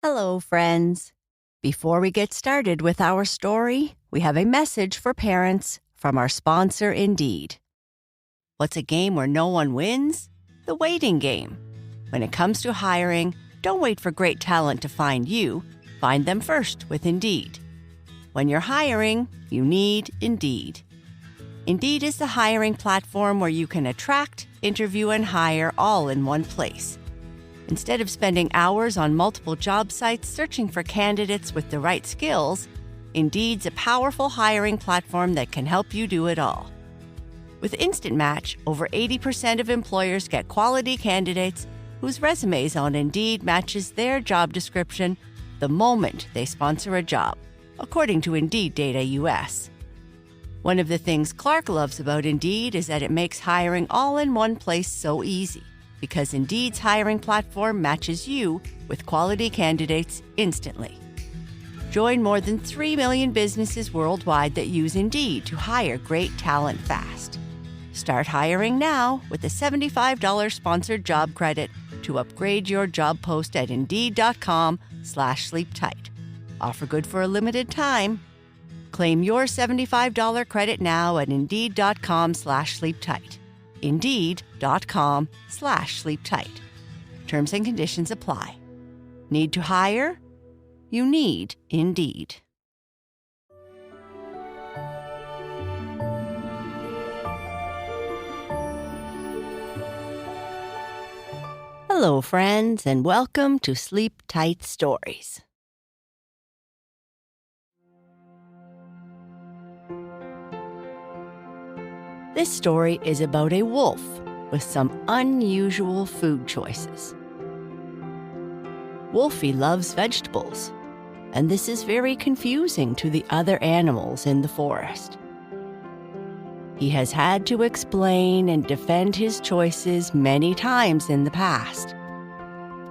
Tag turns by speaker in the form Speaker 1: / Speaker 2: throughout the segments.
Speaker 1: Hello, friends. Before we get started with our story, we have a message for parents from our sponsor, Indeed. What's a game where no one wins? The waiting game. When it comes to hiring, don't wait for great talent to find you. Find them first with Indeed. When you're hiring, you need Indeed. Indeed is the hiring platform where you can attract, interview, and hire all in one place. Instead of spending hours on multiple job sites searching for candidates with the right skills, Indeed's a powerful hiring platform that can help you do it all. With Instant Match, over 80% of employers get quality candidates whose resumes on Indeed matches their job description the moment they sponsor a job, according to Indeed Data US. One of the things Clark loves about Indeed is that it makes hiring all in one place so easy, because Indeed's hiring platform matches you with quality candidates instantly. Join more than 3 million businesses worldwide that use Indeed to hire great talent fast. Start hiring now with a $75 sponsored job credit to upgrade your job post at Indeed.com/sleeptight. Offer good for a limited time. Claim your $75 credit now at Indeed.com/sleeptight. Indeed.com/sleeptight. Terms and conditions apply. Need to hire? You need Indeed. Hello, friends, and welcome to Sleep Tight Stories. This story is about a wolf with some unusual food choices. Wolfie loves vegetables, and this is very confusing to the other animals in the forest. He has had to explain and defend his choices many times in the past.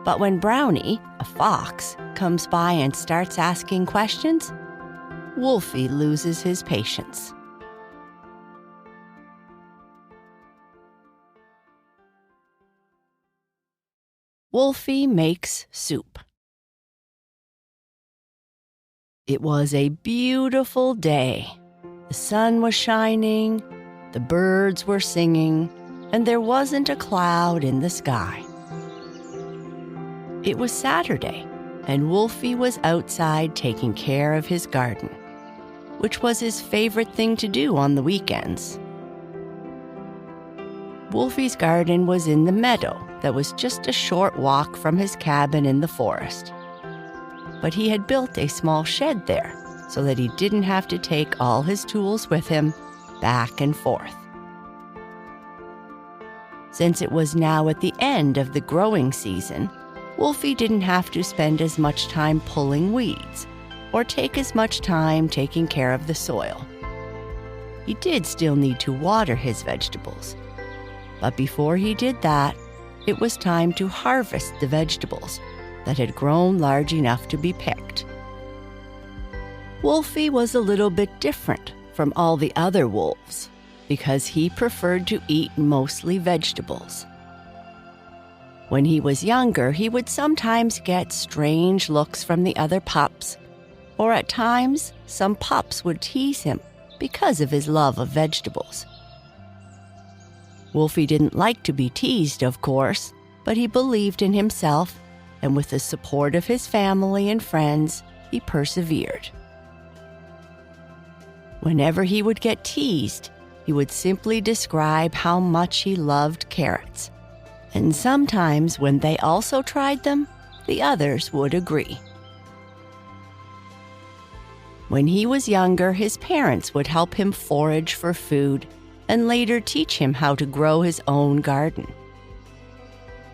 Speaker 1: But when Brownie, a fox, comes by and starts asking questions, Wolfie loses his patience. Wolfie makes soup. It was a beautiful day. The sun was shining, the birds were singing, and there wasn't a cloud in the sky. It was Saturday, and Wolfie was outside taking care of his garden, which was his favorite thing to do on the weekends. Wolfie's garden was in the meadow that was just a short walk from his cabin in the forest. But he had built a small shed there so that he didn't have to take all his tools with him back and forth. Since it was now at the end of the growing season, Wolfie didn't have to spend as much time pulling weeds or take as much time taking care of the soil. He did still need to water his vegetables, but before he did that, it was time to harvest the vegetables that had grown large enough to be picked. Wolfie was a little bit different from all the other wolves because he preferred to eat mostly vegetables. When he was younger, he would sometimes get strange looks from the other pups, or at times, some pups would tease him because of his love of vegetables. Wolfie didn't like to be teased, of course, but he believed in himself, and with the support of his family and friends, he persevered. Whenever he would get teased, he would simply describe how much he loved carrots, and sometimes when they also tried them, the others would agree. When he was younger, his parents would help him forage for food and later teach him how to grow his own garden.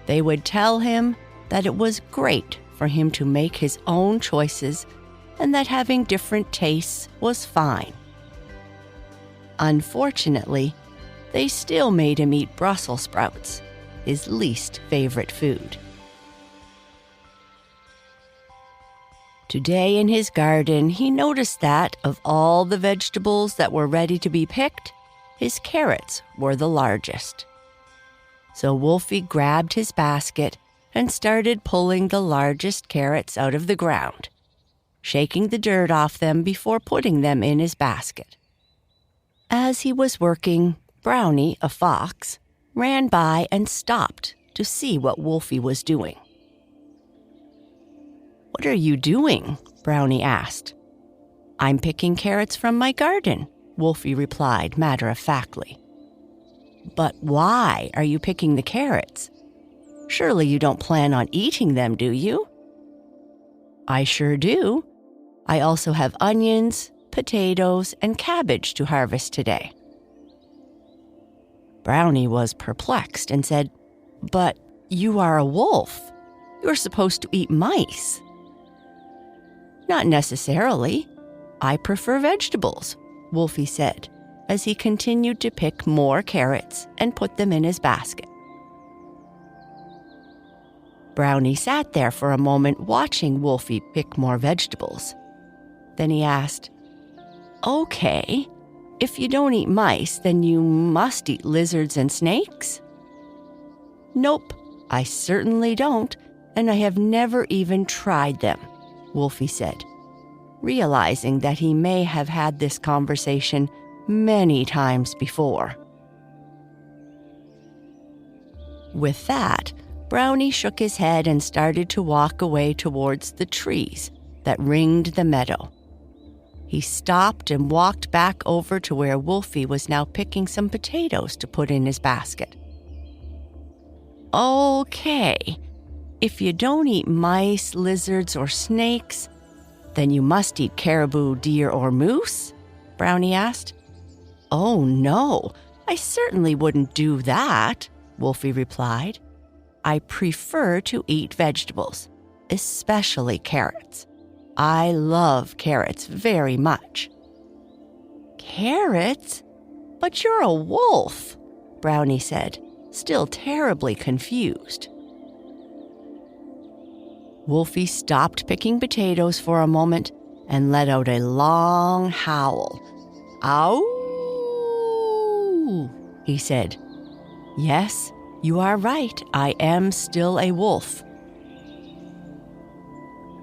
Speaker 1: They would tell him that it was great for him to make his own choices and that having different tastes was fine. Unfortunately, they still made him eat Brussels sprouts, his least favorite food. Today in his garden, he noticed that of all the vegetables that were ready to be picked, his carrots were the largest. So Wolfie grabbed his basket and started pulling the largest carrots out of the ground, shaking the dirt off them before putting them in his basket. As he was working, Brownie, a fox, ran by and stopped to see what Wolfie was doing. "What are you doing?" Brownie asked. "I'm picking carrots from my garden," Wolfie replied matter-of-factly. "But why are you picking the carrots? Surely you don't plan on eating them, do you?" "I sure do. I also have onions, potatoes, and cabbage to harvest today." Brownie was perplexed and said, "But you are a wolf. You're supposed to eat mice." "Not necessarily. I prefer vegetables," Wolfie said, as he continued to pick more carrots and put them in his basket. Brownie sat there for a moment watching Wolfie pick more vegetables. Then he asked, "Okay, if you don't eat mice, then you must eat lizards and snakes?" "Nope, I certainly don't, and I have never even tried them," Wolfie said, realizing that he may have had this conversation many times before. With that, Brownie shook his head and started to walk away towards the trees that ringed the meadow. He stopped and walked back over to where Wolfie was now picking some potatoes to put in his basket. "Okay, if you don't eat mice, lizards, or snakes, then you must eat caribou, deer, or moose?" Brownie asked. "Oh, no, I certainly wouldn't do that," Wolfie replied. "I prefer to eat vegetables, especially carrots. I love carrots very much." "Carrots? But you're a wolf," Brownie said, still terribly confused. Wolfie stopped picking potatoes for a moment and let out a long howl. "Ow!" he said. "Yes, you are right. I am still a wolf."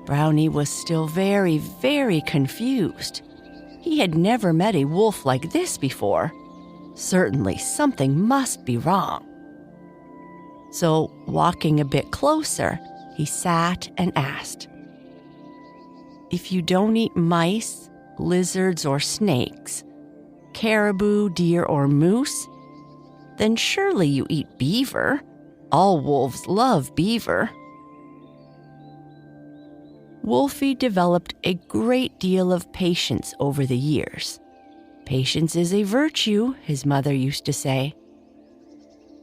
Speaker 1: Brownie was still very, very confused. He had never met a wolf like this before. Certainly something must be wrong. So, walking a bit closer, he sat and asked, "If you don't eat mice, lizards, or snakes, caribou, deer, or moose, then surely you eat beaver. All wolves love beaver." Wolfie developed a great deal of patience over the years. Patience is a virtue, his mother used to say.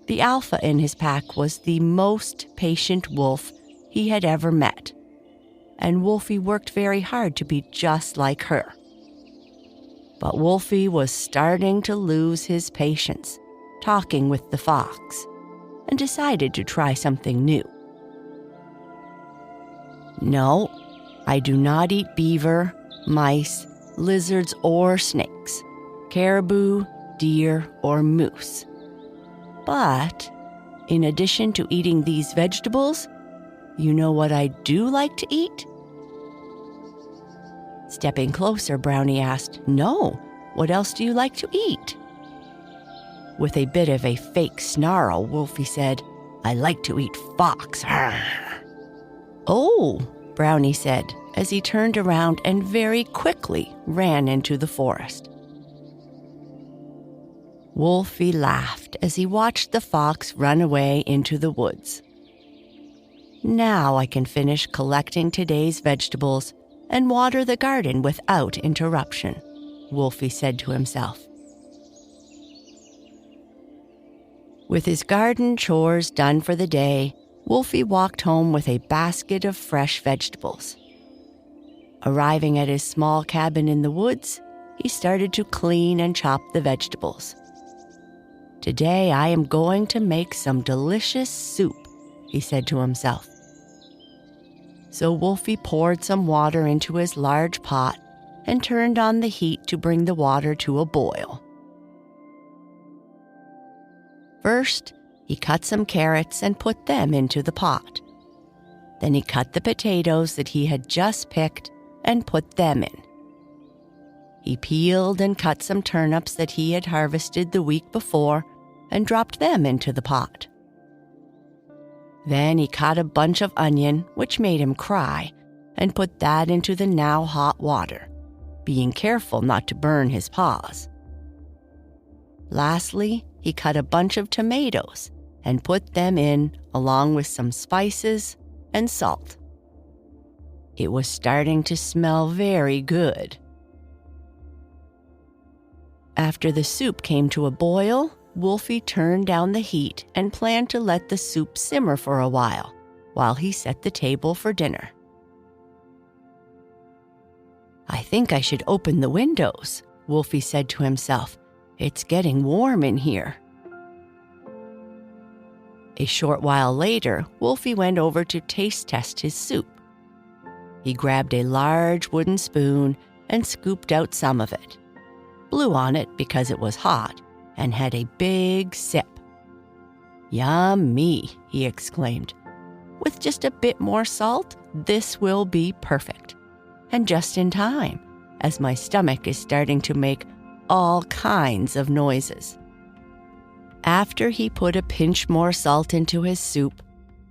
Speaker 1: The alpha in his pack was the most patient wolf he had ever met, and Wolfie worked very hard to be just like her. But Wolfie was starting to lose his patience, talking with the fox, and decided to try something new. "No, I do not eat beaver, mice, lizards, or snakes, caribou, deer, or moose. But in addition to eating these vegetables, you know what I do like to eat?" Stepping closer, Brownie asked, "No, what else do you like to eat?" With a bit of a fake snarl, Wolfie said, "I like to eat fox." "Oh," Brownie said, as he turned around and very quickly ran into the forest. Wolfie laughed as he watched the fox run away into the woods. "Now I can finish collecting today's vegetables and water the garden without interruption," Wolfie said to himself. With his garden chores done for the day, Wolfie walked home with a basket of fresh vegetables. Arriving at his small cabin in the woods, he started to clean and chop the vegetables. "Today I am going to make some delicious soup," he said to himself. So Wolfie poured some water into his large pot and turned on the heat to bring the water to a boil. First, he cut some carrots and put them into the pot, Then he cut the potatoes that he had just picked and put them in. He peeled and cut some turnips that he had harvested the week before and dropped them into the pot. Then he cut a bunch of onion, which made him cry, and put that into the now hot water, being careful not to burn his paws. Lastly, he cut a bunch of tomatoes and put them in along with some spices and salt. It was starting to smell very good. After the soup came to a boil, Wolfie turned down the heat and planned to let the soup simmer for a while he set the table for dinner. "I think I should open the windows," Wolfie said to himself. "It's getting warm in here." A short while later, Wolfie went over to taste test his soup. He grabbed a large wooden spoon and scooped out some of it, blew on it because it was hot, and had a big sip. "Yummy," he exclaimed. "With just a bit more salt, this will be perfect. And just in time, as my stomach is starting to make all kinds of noises." After he put a pinch more salt into his soup,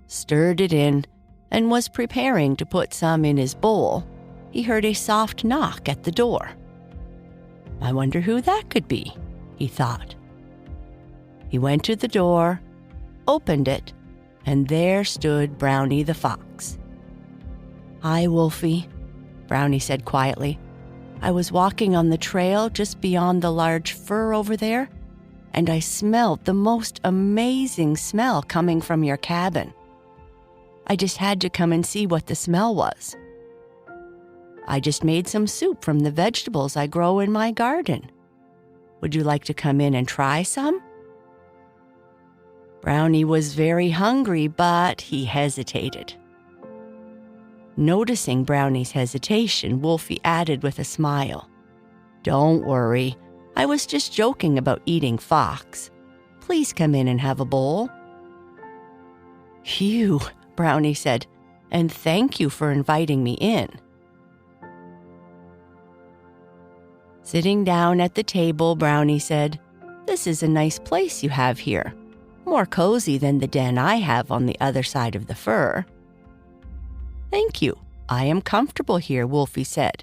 Speaker 1: stirred it in, and was preparing to put some in his bowl, he heard a soft knock at the door. "I wonder who that could be," he thought. He went to the door, opened it, and there stood Brownie the fox. "Hi, Wolfie," Brownie said quietly. "I was walking on the trail just beyond the large fir over there, and I smelled the most amazing smell coming from your cabin. I just had to come and see what the smell was. I just made some soup from the vegetables I grow in my garden. Would you like to come in and try some?" Brownie was very hungry, but he hesitated. Noticing Brownie's hesitation, Wolfie added with a smile, "Don't worry. I was just joking about eating fox. Please come in and have a bowl." "Phew," Brownie said, "and thank you for inviting me in." Sitting down at the table, Brownie said, "This is a nice place you have here. More cozy than the den I have on the other side of the fir." "Thank you. I am comfortable here," Wolfie said,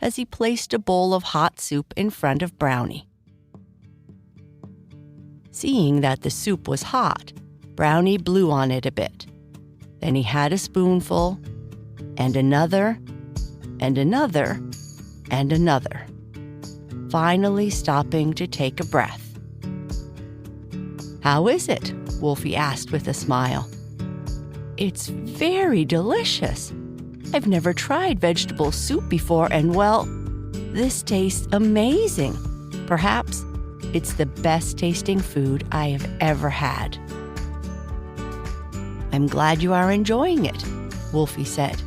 Speaker 1: as he placed a bowl of hot soup in front of Brownie. Seeing that the soup was hot, Brownie blew on it a bit. Then he had a spoonful, and another, and another, and another, finally stopping to take a breath. "How is it?" Wolfie asked with a smile. "It's very delicious. I've never tried vegetable soup before, and well, this tastes amazing. Perhaps it's the best tasting food I have ever had." "I'm glad you are enjoying it," Wolfie said,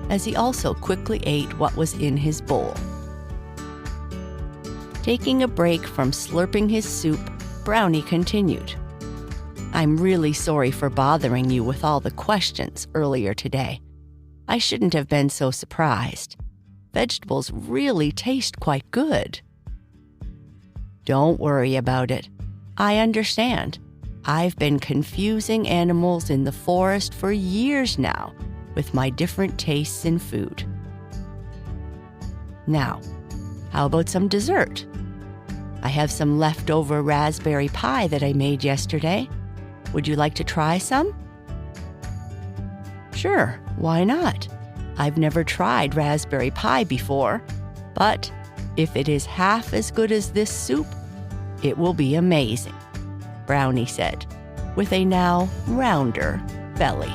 Speaker 1: as he also quickly ate what was in his bowl. Taking a break from slurping his soup, Brownie continued, "I'm really sorry for bothering you with all the questions earlier today. I shouldn't have been so surprised. Vegetables really taste quite good." "Don't worry about it. I understand. I've been confusing animals in the forest for years now with my different tastes in food. Now, how about some dessert? I have some leftover raspberry pie that I made yesterday. Would you like to try some?" "Sure, why not? I've never tried raspberry pie before, but if it is half as good as this soup, it will be amazing," Brownie said, with a now rounder belly.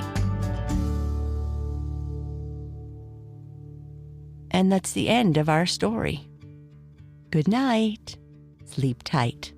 Speaker 1: And that's the end of our story. Good night. Sleep tight.